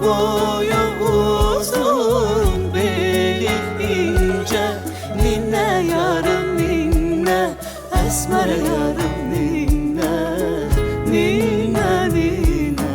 boyu uzun, beli ince. Ninne yarım ninne, esmer yarım ninne, ninne ninne.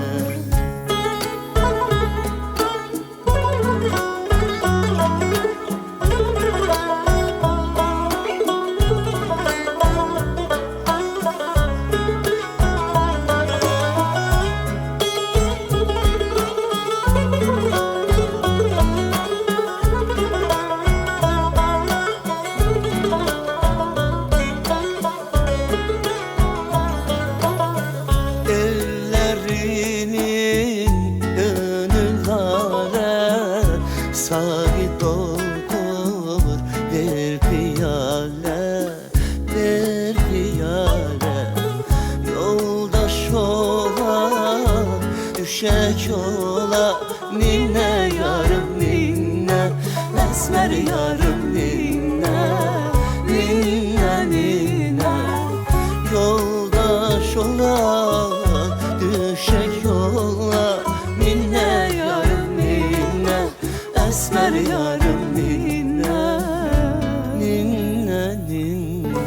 Sahi doldur bir piyale, bir piyale. Yoldaş ola, düşek ola, ninne yarım ninne, esmer yarım ninne, ninne ninne. Yoldaş ola, düşek ola, ninne yarım ninne, esmer yarım ninne, ninne ninne.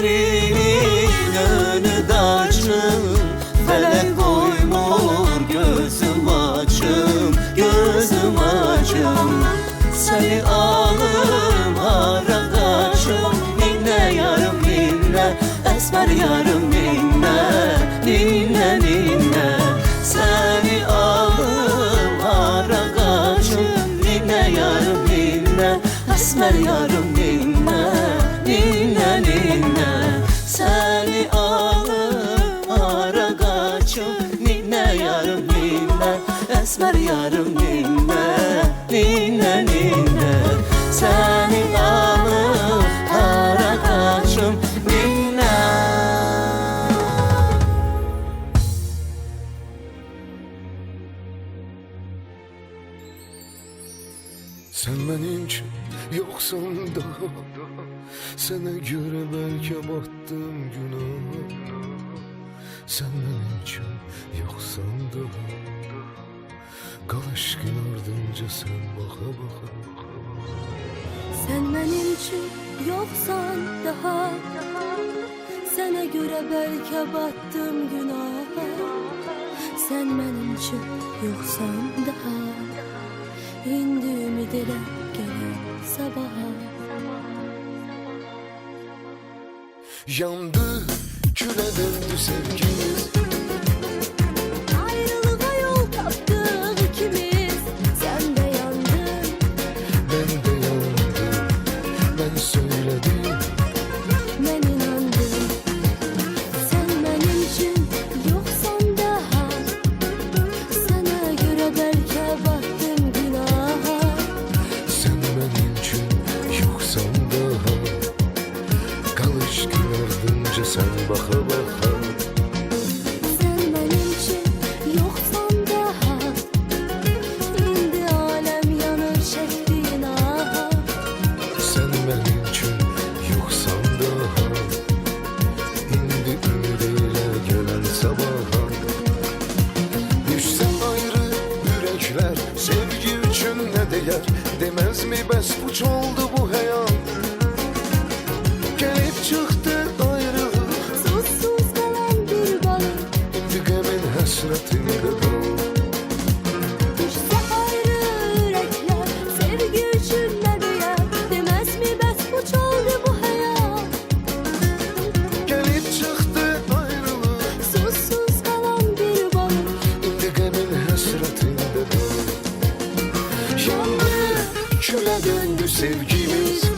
Evlerinin önü daçım, felek koymur gözüm açım, gözüm açım. Seni alım hara kaçım, ninne yarım ninne, esmer yarım ninne, ninne ninne. Seni alım hara kaçım, ninne yarım ninne, esmer yarım ninne, ninne ninne. Seni alım hara kaçım, ninne yarım ninne, esmer yarım ninne, ninne ninne. Seni alım hara kaçım, ninne. Sen benim için yoksan daha, sana göre belki battım günah. Sen benim için yoksan daha, kal aşkın ardınca sen baka baka. Sen benim için yoksan daha, sana göre belki battım günaha. Sen benim için yoksan daha, indi ümid ile gelen sabaha. Yandı, küle döndü sevgimiz. Ayrılığa yol taptık ikimiz. Sen de yandın, Ben de yandım, ben söyledim. ben inandım. Sen benim için yoksan daha, sana göre belki battım günaha. Sen benim için yoksan daha, kal aşkın ardınca sen baka baka. Sen benim için yoksan daha, indi alem yanır çektiğin aha. Sen benim için yoksan daha, indi ümidiyle gelen sabaha. Düşsen ayrı yürekler, sevgi için ne değer? Demez mi bes puç oldu bu hayat? Gelip çıktı ayrılık, Susuz kalan bir balık, intikamın hasretinde kal. düşse ayrı yürekler, sevgi için ne değer? Demez mi bes puç oldu bu hayat? Gelip çıktı ayrılık, Susuz kalan bir balık, intikamın hasretinde kal. Yandı, küle döndü sevgimiz.